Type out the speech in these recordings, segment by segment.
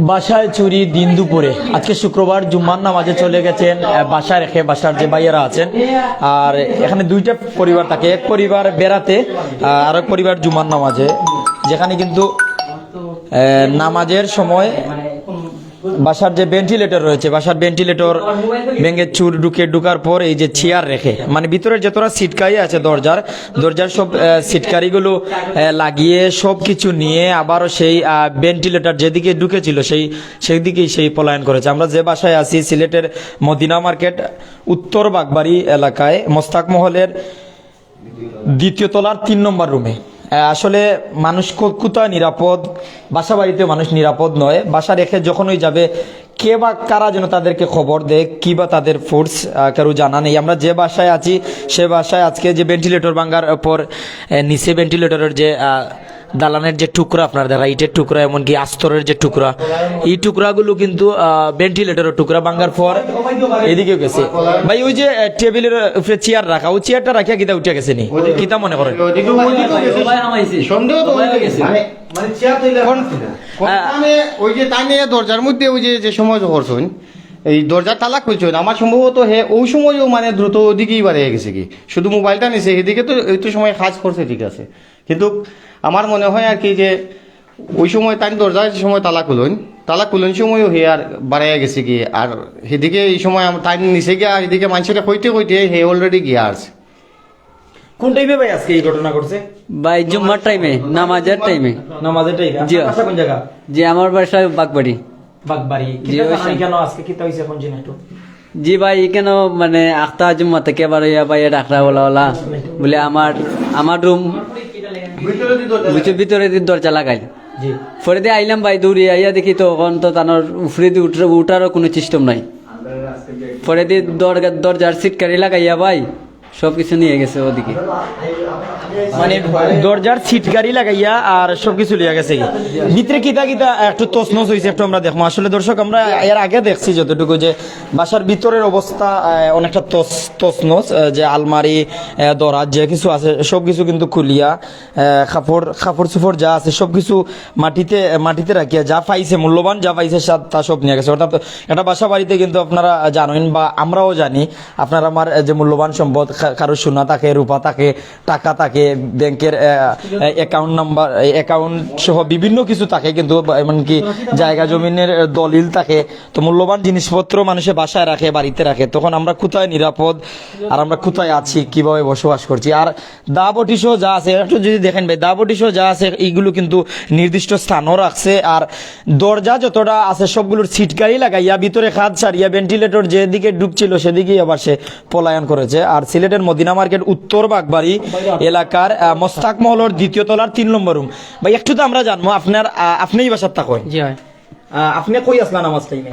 বাসায় চুরি দিন দুপুরে আজকে শুক্রবার জুম্মার নামাজে চলে গেছেন বাসায় রেখে বাসার যে ভাইয়েরা আছেন। আর এখানে দুইটা পরিবার থাকে, এক পরিবার বেড়াতে আর এক পরিবার জুম্মার নামাজে, যেখানে কিন্তু নামাজের সময় বাসার যে ভেন্টিলেটর রয়েছে, বাসার ভেন্টিলেটর ভেঙে চুর ঢুকার পর এই যে চেয়ার রেখে, মানে ভিতরে যতটা সিটকারি আছে দরজার সব সিটকারিগুলো লাগিয়ে সব কিছু নিয়ে আবারও সেই ভেন্টিলেটর যেদিকে ঢুকেছিল সেই দিকেই সেই পলায়ন করেছে। আমরা যে বাসায় আছি সিলেটের মদিনা মার্কেট উত্তর বাগবাড়ি এলাকায় মোস্তাক মহলের দ্বিতীয় তলার 3 নম্বর রুমে। আসলে মানুষ কোথায় নিরাপদ, বাসা বাড়িতে মানুষ নিরাপদ নয়। বাসা রেখে যখনই যাবে কে বা কারা যেন তাদেরকে খবর দেয়, কি বা তাদের ফোর্স কারো জানা নেই। আমরা যে বাসায় আছি সে বাসায় আজকে যে ভেন্টিলেটর ভাঙার পর নিচে ভেন্টিলেটরের যে দালানের যে টুকরা আপনার দেখা, ইটের টুকরা এমনকি আস্তরের যে টুকরা, এই টুকরাগুলো কিন্তু ভেন্টিলেটরের টুকরা ভাঙার পর এদিকে গেছে। ভাই ওই যে টেবিলের উপরে চেয়ার রাখা, ওই চেয়ারটা রাখিয়া কিতা উঠে গেছে নি, কিতা মনে করেন? ওই যে তাই নিয়ে দরজার মধ্যে ওই যে সময় করছেন এই দরজার তালা খুলছেন, আমার সম্ভবত ওই সময়ও মানে দ্রুত ওদিকেই বাড়ে গেছে কি, শুধু মোবাইলটা নিছে এদিকে তো একটু সময় কাজ করছে ঠিক আছে, কিন্তু আমার মনে হয় আর কি যে ওই সময় তাই দরজার সময় তালা খুলন সময়ও হে আর বাড়াইয়া গেছে কি, আর সেদিকে এই সময় তাই নিচে গিয়া এদিকে মানুষের কইতে হে অলরেডি গিয়া আসছে। কোন টাইমে ভাই আজকে এই ঘটনা ঘটছে? ভাই জুম্মার টাইমে, নামাজের টাইমে। নামাজের টাইমে? জি। বাসা কোন জায়গা? জি আমার বাসা বাগবাড়ি। বাগবাড়ি। কেন আজকে কি হইছে কোন জিনিস একটু? জি ভাই কেন মানে আখতা জুম্মা থেকে বার হইয়া ভাই ডাকরা ওলা বলে আমার রুম ভিতরে দিয়ে দরজা লাগাই। জি। পরে দিয়ে আইলাম ভাই দৌড়ে আইয়া দেখি তো ওখান তো তানোর উফরে দিয়ে উঠারও কোনো সিস্টেম নাই। পরে দিয়ে দরজার সিটকারি লাগাইয়া ভাই সবকিছু নিয়ে গেছে ওদিকে, মানে দরজার সিটকারি লাগাইয়া আর সবকিছু লিয়া গেছে। ভিতরে কিতা কিতা একটু তছনছ হয়েছে, একটু আমরা দেখবো। আসলে দর্শক আমরা এর আগে দেখছি যতটুকু যে বাসার ভিতরের অবস্থা অনেকটা তছনছ, যে আলমারি দরাজ যে কিছু আছে সবকিছু কিন্তু খুলিয়া কাপড় চুপড় যা আছে সবকিছু মাটিতে রাখিয়া যা পাইছে, মূল্যবান যা পাইছে তা সব নিয়ে গেছে। অর্থাৎ একটা বাসা বাড়িতে কিন্তু আপনারা জানেন বা আমরাও জানি, আপনার আমার যে মূল্যবান সম্পদ, কারো সোনা থাকে, রূপা থাকে, টাকা থাকে, ব্যাংকের অ্যাকাউন্ট নাম্বার, অ্যাকাউন্ট সহ বিভিন্ন কিছু থাকে, কিন্তু এমনকি জায়গা জমিনের দলিল থাকে। তো মূল্যবান জিনিসপত্র মানুষের বাসায় রাখে, বাড়িতে রাখে, তখন আমরা কোথায় নিরাপদ আর আমরা কোথায় আছি, কিভাবে বসবাস করছি। আর দাবটি সহ যা আছে একটু যদি দেখেন ভাই, দাবটি সহ যা আছে এইগুলো কিন্তু নির্দিষ্ট স্থানও রাখছে। আর দরজা যতটা আছে সবগুলোর সিটকারি লাগাইয়া ভিতরে খাদ সারিয়া ভেন্টিলেটর যেদিকে ঢুকছিল সেদিকেই আবার সে পলায়ন করেছে। আর সিলেটের মদিনা মার্কেট উত্তর বাগবাড়ি এলাকার মোস্তাক মহলের দ্বিতীয় তলার 3 নম্বর রুম। ভাই একটু তো আমরা জানবো আপনিই বাসার থাকেন? জি হয়। আপনি কই আসলা নামাজ টাইমে?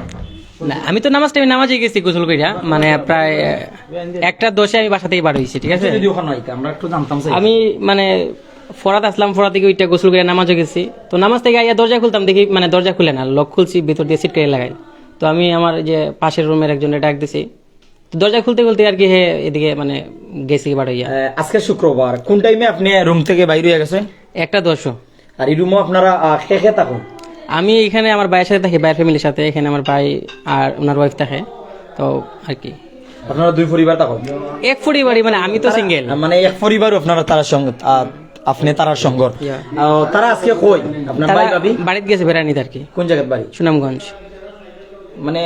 না আমি তো নামাজে গেছি গোসল কইরা, মানে প্রায় 1:10 আমি বাসা থেকে বার হইছি, ঠিক আছে। যদি ওখানে আইতা আমরা একটু জানতাম। আমি মানে ফরাত আসলাম, ফরাত থেকে ওইটা গোসল করে নামাজে গেছি। তো নামাজ থেকে আইয়া দরজা খুলতাম, দেখি মানে দরজা খুলে না, লক খুলছি, ভিতর দিয়ে সিটকারি লাগাই। তো আমি আমার যে পাশের রুমের একজনের ডাক দিছি, দরজা খুলতে আর কি হে এদিকে মানে গেছি বার হইয়া। আজকে শুক্রবার, কোন টাইমে আপনি রুম থেকে বাইরে হয়ে গেছেন? 1:10। আর এই রুমও আপনারা খেয়ে থাকুন? আমি এখানে আমার ভাইয়ের সাথে থাকি, ভাইয়ের ফ্যামিলির সাথে। এখানে আমার ভাই আর ওনার ওয়াইফ থাকে, তো আর কি। আপনারা 2 পরিবার থাকুন? এক পরিবারই, মানে আমি তো সিঙ্গেল। মানে এক পরিবার আপনারা তার সঙ্গে, আপনি তারার সঙ্গ। তারা আজকে কই আপনার ভাই ভাবি? বাড়িতে গেছে বেড়ানিতে আর কি। কোন জায়গার বাড়ি? সুনামগঞ্জ। মানে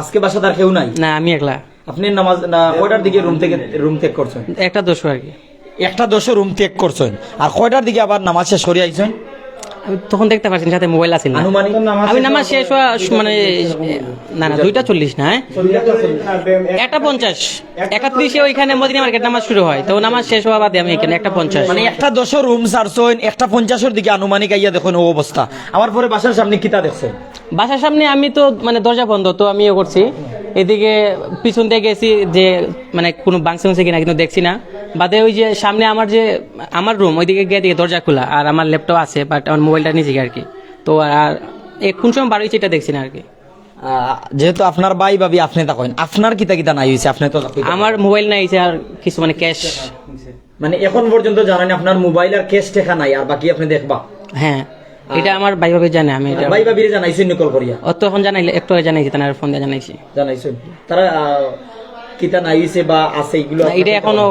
আজকে বাসা তার কেউ নাই? না আমি একলা। আপনি নামাজ কয়টার দিকে রুম ত্যাগ করছেন? 1:10 আর কি। 1:10 রুম ত্যাগ করছেন, আর কয়টার দিকে আবার নামাজ শেষ করে আইছেন? আমি তখন দেখতে পাচ্ছি সাথে মোবাইল আছে না। আনুমানিক আমি নামাজ শেষ হওয়া মানে না 2:40 না, 1:50 31 ওইখানে মদিনা মার্কেট নামাজ শুরু হয়, তো নামাজ শেষ হওয়া বাদে আমি এখানে 1:50। মানে 1:10 রুম ছাড়ছেন, 1:50 দিকে আনুমানিক আইয়া দেখুন ও অবস্থা। আমার পরে বাসার সামনে কিতা দেখছেন? বাসার সামনে আমি তো মানে দরজা বন্ধ, তো আমি ইয়ে করছি, এদিকে পিছন দিয়ে গেছি যে মানে কোনো বাংসে কিনা, কিন্তু দেখছি না। বাদে ওই যে সামনে আমার রুম, ওইদিকে গিয়ে দিকে দরজা খোলা, আর আমার ল্যাপটপ আছে, বাট আমার মোবাইলটা নিচে আর কি। তো আর কোন সময় বার হয়েছে এটা দেখছি না আর কি। যেহেতু আপনার ভাই ভাবি আপনি থাকেন, আপনার কিতা কিতা নাই হয়েছে? আপনি তো আমার মোবাইল নাই আর কিছু মানে ক্যাশ, মানে এখন পর্যন্ত জানেন আপনার মোবাইল আর ক্যাশ টাকা নাই, আর বাকি আপনি দেখবা। হ্যাঁ এটা আমার ভাই ভাবে জানে, আমি এটা ভাই ভাবিরে জানাইছেন কল করিয়া? ও তো এখন জানাইলে একটু আগে জানাইছি, তার ফোন দিয়ে জানাইছি। জানাইছেন তারা কিতা নাইছে বা আছে এগুলো না, এটা এখনো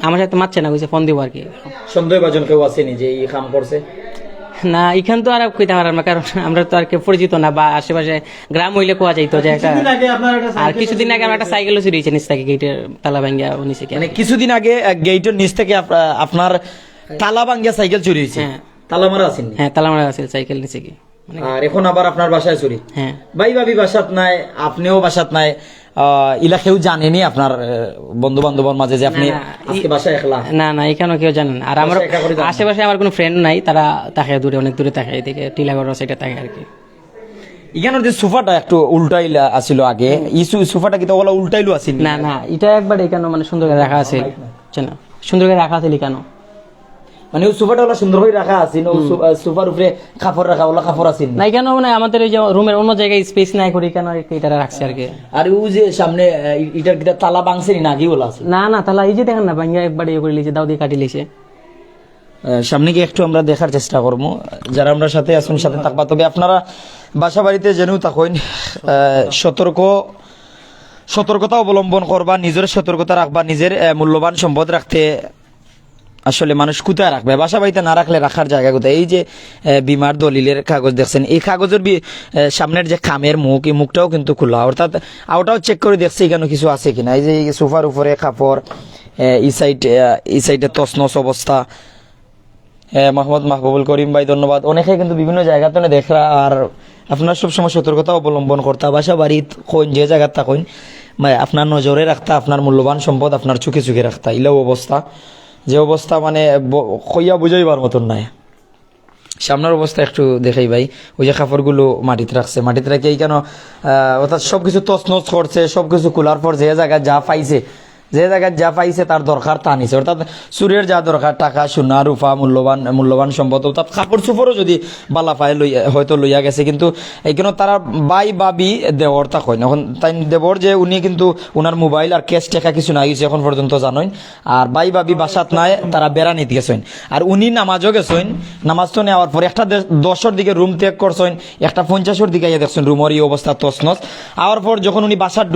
আমার সাথে মারছে না, কইছে ফোন দিব আর কি। সন্দেহভাজন কেউ আসেনি যে এই কাম করছে? না, এখান তো আর কইতে পারলাম না, কারণ আমরা তো আর কেউ পরিচিত না, বা আশেপাশে গ্রাম হইলে কোয়া যাইতো যে একটা। আর কিছুদিন আগে আমার একটা সাইকেলও চুরি হয়েছে নিচ থেকে, গেটের তালা ভাঙ্গিয়া নিচে। মানে কিছুদিন আগে গেটের নিচ থেকে আপনার তালা ভাঙ্গিয়া সাইকেল চুরি হয়েছে? হ্যাঁ। তালা মারা আসেনি? হ্যাঁ, তালা মারা আছে সাইকেল নিচে কি। আর এখন আবার আপনার বাসায় চুরি? হ্যাঁ। ভাই ভাবি বাসাত নাই, আপনিও বাসাত নাই, ইলা কেউ জানেনি আপনার বন্ধু বান্ধবের মাঝে যে আপনি না, আজকে বাসায় একলা? না না, এখানেও কেউ জানেন। আর আমার বাসায় একা করে জানেন? আশেপাশে আমার কোনো ফ্রেন্ড নাই, তারা তাকে দূরে, অনেক দূরে থাকে, এদিকে টিলাগড় সাইডে থাকে আর কি। এখানের যে সোফাটা একটু উল্টাইলা আছিল আগে, এই সোফাটা কি তো ওগুলা উল্টাইলো আছিল? না না, এটা একবার এখানে মানে সুন্দর করে রাখা আছে, বুঝছেন? সুন্দর করে রাখা আছে কেন? মানে ওই সোফাটা ওলা সুন্দর করে রাখা আছে, সোফার উপরে কাপড় রাখা, ওলা কাপড় আছে না কেন, মানে আমাদের ওই যে রুমের অন্য জায়গায় স্পেস নাই করি কেন, এটা রাখছে আর কি। আর ও যে সামনে এটার কিটা তালা ভাঙছে না কি বলা আছে? না না, তাহলে এই যে দেখেন না, ভাঙ্গা একবার ইয়ে করে লিছে, দাও দিয়ে কাটি লিছে। সামনে গিয়ে একটু আমরা দেখার চেষ্টা করবো, যারা আমরা সাথে আসুন সাথে থাকবা। তবে আপনারা বাসা বাড়িতে জেনেও থাকুন, সতর্কতা অবলম্বন করবা, নিজের সতর্কতা রাখবা, নিজের মূল্যবান সম্পদ রাখতে আসলে মানুষ কোথায় রাখবে? বাসা বাড়িতে না রাখলে রাখার জায়গা কোথায়? এই যে বিমার দলিলের কাগজ দেখছেন, এই কাগজের সামনের যে খামের মুখ, এই মুখটাও কিন্তু খোলা, অর্থাৎ ওটাও চেক করে দেখছে এখানে কিছু আছে কিনা। এই যে সোফার উপরে কাপড়, এই সাইডে তছনছ অবস্থা। মোহাম্মদ মাহবুবুল করিম ভাই ধন্যবাদ। অনেকে কিন্তু বিভিন্ন জায়গাতে দেখরা, আর আপনার সবসময় সতর্কতা অবলম্বন করতে, বাসা বাড়িত কোন যে জায়গার থাকুন আপনার নজরে রাখতা, আপনার মূল্যবান সম্পদ আপনার চোখে চোখে রাখতা। ইলাও অবস্থা, যে অবস্থা মানে কইয়া বুঝাইবার মতন নাই। সামনের অবস্থা একটু দেখাই ভাই, ওই যে কাপড়গুলো মাটিতে রাখছে, মাটিতে রেখে এই কেন অর্থাৎ সবকিছু তছনছ করছে, সবকিছু খোলার পর যে জায়গায় যা পাইছে, যে জায়গায় যা পাইছে তার দরকার তা নিছে, অর্থাৎ চুরের যা দরকার টাকা সোনা রূপা মূল্যবান সম্পদ, অর্থাৎ কাপড় চোপড়ও যদি বালা পায় হয়তো লইয়া গেছে। কিন্তু এইখানে তারা বাই বাবি দেবর তা কয় না, এখন তাই দেবর যে উনি কিন্তু উনার মোবাইল আর ক্যাশ টাকা কিছু নাই গেছে এখন পর্যন্ত জানেন। আর বাই বাবি বাসাত নাই, তারা বেড়া নিতে গেছেন। আর উনি নামাজও গেছেন, নামাজ তো নেওয়ার পর একটা 10-এর দিকে রুম ত্যাগ করছেন, একটা 50-এর দিকে ইয়ে দেখছেন রুমের এই অবস্থা তছনছ। আওয়ার পর যখন উনি বাসার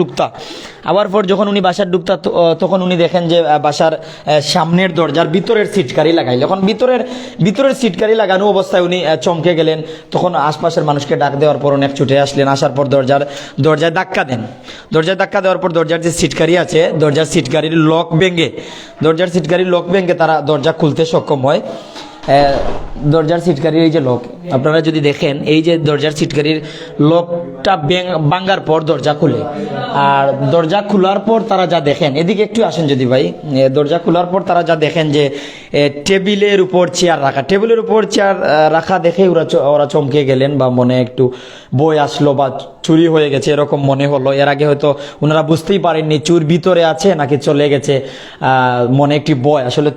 ঢুকতা, তখন উনি দেখেন যে বাসার সামনের দরজার ভিতরের সিটকারি লাগাইল। এখন ভিতরের সিটকারি লাগানো অবস্থায় উনি চমকে গেলেন। তখন আশপাশের মানুষকে ডাক দেওয়ার পর অনেক ছুটে আসলেন, আসার পর দরজায় ধাক্কা দেন। দরজায় ধাক্কা দেওয়ার পর দরজার যে সিটকারি আছে, দরজার সিটকারির লক ভেঙে তারা দরজা খুলতে সক্ষম হয়। দরজার সিটকারির এই যে লক, আপনারা যদি দেখেন এই যে দরজার সিটকারির লকটা ভাঙার পর দরজা খুলে। আর দরজা খোলার পর তারা যা দেখেন, এদিকে একটু আসেন যদি ভাই, দরজা খোলার পর তারা যা দেখেন যে টেবিলের উপর চেয়ার রাখা দেখে ওরা চমকে গেলেন, বা মনে একটু বই আসলো বা চুরি হয়ে গেছে এরকম মনে হলো। এর আগে হয়তো ওনারা বুঝতেই পারেননি চুর ভিতরে আছে নাকি চলে গেছে, মনে একটি বয়, আসলে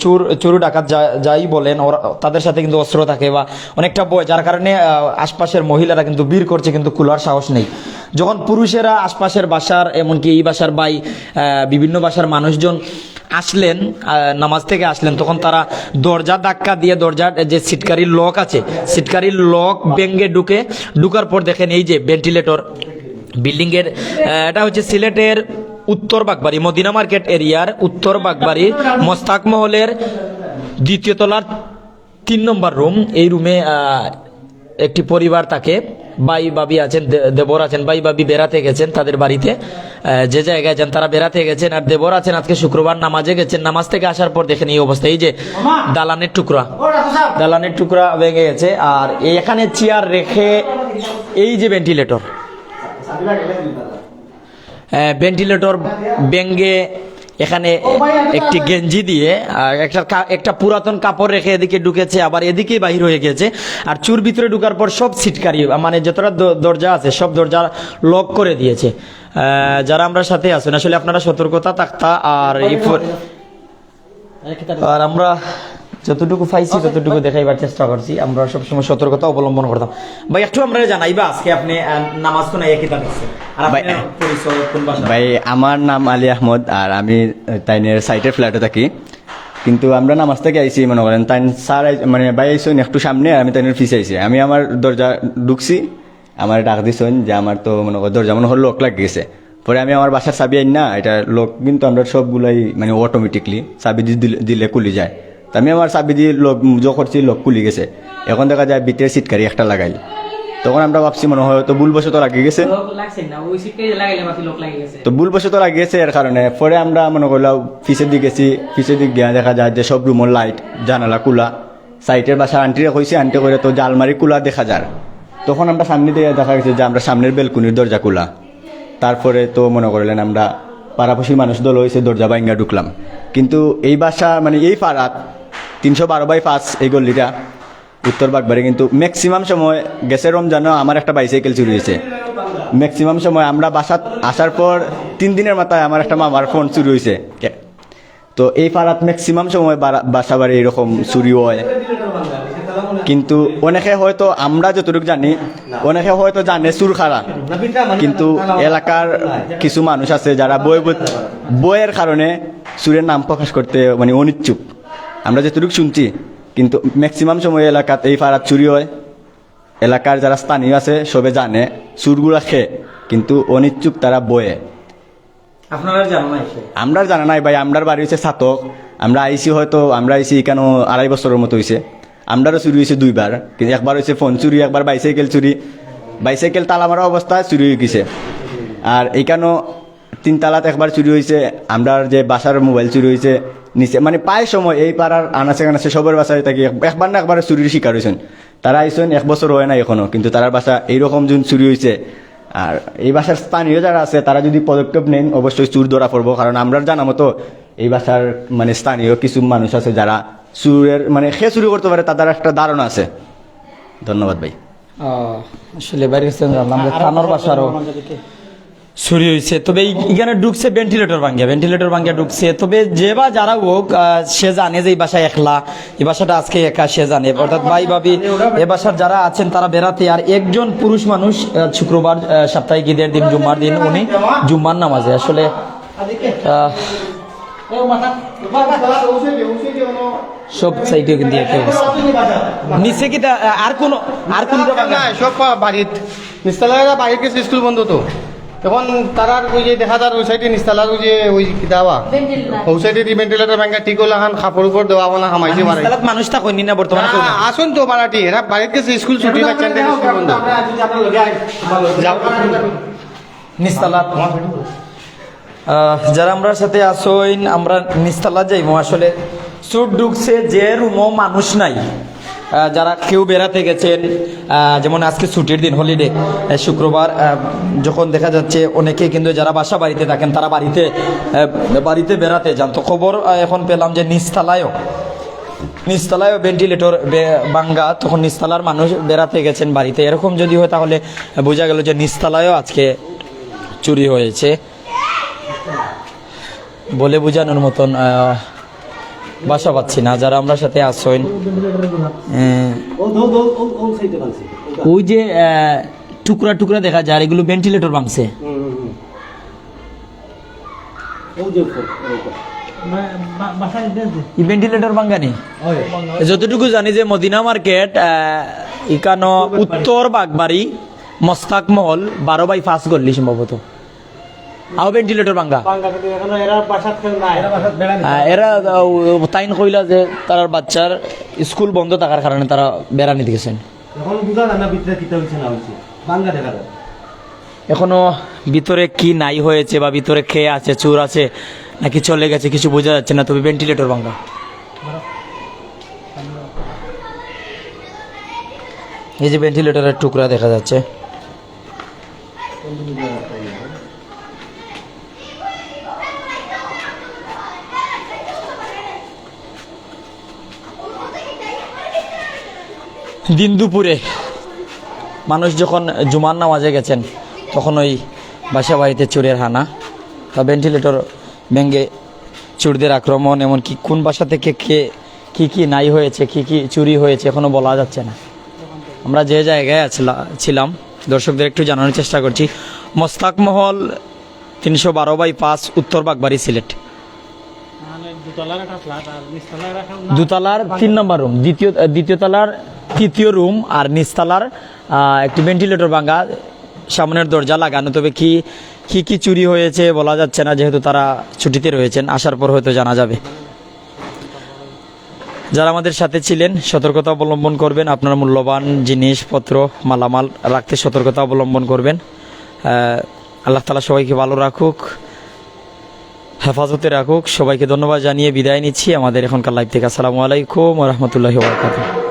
চুর ডাকাত যাই বলেন ওরা তাদের সাথে কিন্তু অস্ত্র থাকে বা অনেকটা বয়, যার কারণে আশপাশের মহিলারা কিন্তু বীর করছে, কিন্তু খোলার সাহস নেই। যখন পুরুষেরা আশপাশের বাসার, এমনকি এই বাসার ভাই বিভিন্ন বাসার মানুষজন আসলেন, নামাজ থেকে আসলেন, তখন তারা দরজা ধাক্কা দিয়ে দরজার যে সিটকারির লক আছে, সিটকারির লক ভেঙে ঢুকার পর দেখেন এই যে ভেন্টিলেটর বিল্ডিং এর, এটা হচ্ছে সিলেটের উত্তর বাগবাড়ি মদিনা মার্কেট এরিয়ার উত্তর বাগবাড়ির মোস্তাক মহলের 2য় তলার 3 নম্বর রুম। এই রুমে একটি পরিবার থাকে, ভাই বাবি আছেন, দেবর আছেন। ভাই বাবি বেড়াতে গেছেন তাদের বাড়িতে, যে জায়গায় যান তারা বেড়াতে গেছেন, আর দেবর আছেন আজকে শুক্রবার নামাজে গেছেন। নামাজ থেকে আসার পর দেখেন এই অবস্থা, এই যে দালানের টুকরা ভেঙে গেছে। আর এখানে চেয়ার রেখে এই যে ভেন্টিলেটর ভেঙে এখানে একটি গেঞ্জি দিয়ে একটা পুরাতন কাপড় রেখে এদিকে ঢুকেছে, আবার এদিকে বাহির হয়ে গেছে। আর চুর ভিতরে ঢুকার পর সব সিটকারি মানে যতটা দরজা আছে সব দরজা লক করে দিয়েছে। যারা আমরা সাথে আছেন আসলে আপনারা সতর্কতা থাকতা। আর আমরা যতটুকু পাইছি ততটুকু দেখাইবার চেষ্টা করছি, আমরা সবসময় সতর্কতা অবলম্বন করতাম। ভাই একটু আমরা জানাইবা আজকে আপনি নামাজ কোন কিতাব লিখছেন, আর আপনার পরিচয় কোন বাসা? ভাই আমার নাম আলী আহমদ, আর আমি তাইনের সাইটের ফ্ল্যাটে থাকি। কিন্তু আমরা নামাজ থেকে আইসি মনে করেন তাই স্যার মানে বাই আইসন একটু সামনে আর আমি তাই পিছিয়ে আইসি আমি আমার দরজা ঢুকছি আমার ডাক দিছেন যে আমার তো মনে করেন দরজা মনে হল লোক লাগে গেছে পরে আমি আমার বাসার চাবি আইন না এটা লোক কিন্তু আমরা সবগুলাই মানে অটোমেটিকলি চাবি দিলে খুলি যায় তা আমি আমার চাবি দিয়ে লোক করছি লোক খুলি গেছে এখন দেখা যায় ভিতরে সিটকারি একটা লাগাই তখন আমরা ভাবছি মনে হয় তো ভুলবশত লাগিয়ে গেছে তো ভুলবশত লাগিয়েছে এর কারণে পরে আমরা মনে করলাম পিছের দিকে গেছি পিছের দিক গিয়ে দেখা যায় যে সব রুমের লাইট জানালা খোলা সাইটের বাসা আন্টিরে কইছে আন্টি করে তো জালমারি খোলা দেখা যায় তখন আমরা সামনে দিয়ে দেখা গেছে যে আমরা সামনের বেলকুনির দরজা খোলা তারপরে তো মনে করলেন আমরা পাড়াপাশি মানুষ দল হয়েছে দরজা বাইঙ্গা ঢুকলাম কিন্তু এই বাসা মানে এই পাড়াত 312/5 এই গল্লিটা উত্তর বাগবাড়ি কিন্তু ম্যাক্সিমাম সময় গেছে রমজানও আমার একটা বাইসাইকেল চুরি হয়েছে ম্যাক্সিমাম সময় আমরা বাসাত আসার পর 3 দিনের মাথায় আমার একটা মামার ফোন চুরি হয়েছে তো এই পাড়াত ম্যাক্সিমাম সময় বাসা বাড়ি এরকম চুরি হয় কিন্তু অনেকে হয়তো আমরা যতটুকু জানি অনেকে হয়তো জানে চুর খারা কিন্তু এলাকার কিছু মানুষ আছে যারা বইয়ের কারণে চুরের নাম প্রকাশ করতে মানে অনিচ্ছুক আমরা যতটুকু শুনছি কিন্তু ম্যাক্সিমাম সময় এলাকাত এই পাড়াত চুরি হয় এলাকার যারা স্থানীয় আছে সবে জানে চুরগুলা খেয়ে কিন্তু অনিচ্ছুক তারা বয়ে আপনারা জানো না আমরা জানা নাই ভাই আমরার বাড়ি হয়েছে ছাতক আমরা আইসি হয়তো আমরা আইসি কেন 2.5 বছরের মতো হয়েছে আমরারও চুরি হয়েছে 2বার কিন্তু একবার হয়েছে ফোন চুরি একবার বাইসাইকেল চুরি বাইসাইকেল তালা মারা অবস্থায় চুরি হয়ে গেছে আর এইখানেও 3 তালাত একবার চুরি হয়েছে আমরার যে বাসার মোবাইল চুরি হয়েছে নিচে মানে প্রায় সময় এই পাড়ার আনাচে কানাচে সবার বাসায় থাকি একবার না একবার চুরির শিকার হয়েছেন তারা আইসেন 1 বছর হয় না এখনো কিন্তু তার বাসা এইরকম যখন চুরি হয়েছে আর এই বাসার স্থানীয় যারা আছে তারা যদি পদক্ষেপ নেন অবশ্যই চুর ধরা পড়বো কারণ আমরা জানা মতো এই বাসার মানে স্থানীয় কিছু মানুষ আছে যারা চুরের মানে সে চুরি করতে পারে তাদের একটা ধারণা আছে ধন্যবাদ ভাই আসলে বাইরে জানলাম যে থানার বাসারও চুরি হয়েছে তবে এখানে ঢুকছে ভেন্টিলেটর ভাঙ্গিয়া ঢুকছে তবে যে বা যারা হোক সে জানে যে এই বাসায় একলা এই বাসাটা আজকে একা সে জানে অর্থাৎ ভাই ভাবি এ বাসার যারা আছেন তারা বেড়াতে আর একজন পুরুষ মানুষ শুক্রবার সাপ্তাহিক ঈদের দিন জুম্মার দিন উনি জুম্মার নামাজে আসলে সব সাইডে কিন্তু একই অবস্থা নিচে কি আর কোন সব বাড়িত নিস্তালা বাড়ির গেছে স্কুল বন্ধ তো এখন তারার ওই যে দেখা যার ওই সাইডে নিস্তালার ওই যে ওই কিতাবা ওই সাইডে ভেন্টিলেটর ব্যাংকা ঠিক হলো এখন কাপড় উপর দেওয়া না হামাইছে মারে মানুষ তা কইনি না বর্তমানে আসুন তো বাড়াটি এরা বাড়ির গেছে স্কুল ছুটি বাচ্চাদের স্কুল বন্ধ যাও নিস্তালাত যারা আমরা সাথে আসইন আমরা নিস্তালা যাইমো আসলে সুট ঢুকছে যে রুমও মানুষ নাই যারা কেউ বেড়াতে গেছেন যেমন আজকে ছুটির দিন হলিডে শুক্রবার যখন দেখা যাচ্ছে অনেকে কিন্তু যারা বাসা বাড়িতে থাকেন তারা বাড়িতে বেড়াতে যান তো খবর এখন পেলাম যে নিচতলায়ও ভেন্টিলেটর ভাঙ্গা তখন নিচতলার মানুষ বেড়াতে গেছেন বাড়িতে এরকম যদি হয় তাহলে বোঝা গেল যে নিচতলায়ও আজকে চুরি হয়েছে বলে বোঝানোর মতন বাসা পাচ্ছি না যারা আমরা সাথে আসেন ওই যে টুকরা টুকরা দেখা যায় এগুলো ভেন্টিলেটর ভাঙছে ভেন্টিলেটর ভাঙ্গানি যতটুকু জানি যে মদিনা মার্কেট এখানো উত্তর বাগবাড়ি মস্তাক মহল 12/5 গল্লি সম্ভবত আও ভেন্টিলেটর ভাঙ্গা এরা তাইন কইলা যে তার বাচ্চার স্কুল বন্ধ থাকার কারণে তারা বেড়ানি দিয়েছেন এখনো ভিতরে কি নাই হয়েছে বা ভিতরে খেয়ে আছে চোর আছে নাকি চলে গেছে কিছু বোঝা যাচ্ছে না তবে ভেন্টিলেটর ভাঙ্গা এই যে ভেন্টিলেটরের টুকরা দেখা যাচ্ছে দিন দুপুরে মানুষ যখন জুমার নামাজে গেছেন তখন ওই বাসা বাড়িতে চোরের হানা বা ভেন্টিলেটর ভেঙে চোরদের আক্রমণ এমনকি কোন বাসা থেকে কি নাই হয়েছে কি চুরি হয়েছে এখনো বলা যাচ্ছে না আমরা যে জায়গায় ছিলাম দর্শকদের একটু জানানোর চেষ্টা করছি মোস্তাক মহল 312/5 উত্তর বাগবাড়ি সিলেট দুতলার 3 নম্বর রুম, দ্বিতীয় তলার 3য় রুম, আর নিচতলার একটি ভেন্টিলেটর ভাঙা, সামনের দরজা লাগানো। তবে কি কি চুরি হয়েছে বলা যাচ্ছে না, যেহেতু তারা ছুটিতে রয়েছেন, আসার পর হয়তো জানা যাবে। যারা আমাদের সাথে ছিলেন সতর্কতা অবলম্বন করবেন, আপনার মূল্যবান জিনিসপত্র মালামাল রাখতে সতর্কতা অবলম্বন করবেন। আল্লাহ তাআলা সবাইকে ভালো রাখুক, হেফাজতে রাখুক। সবাইকে ধন্যবাদ জানিয়ে বিদায় নিচ্ছি আমাদের এখনকার লাইভ থেকে। আসসালামু আলাইকুম ওয়া রাহমাতুল্লাহি ওয়া বারাকাতুহু।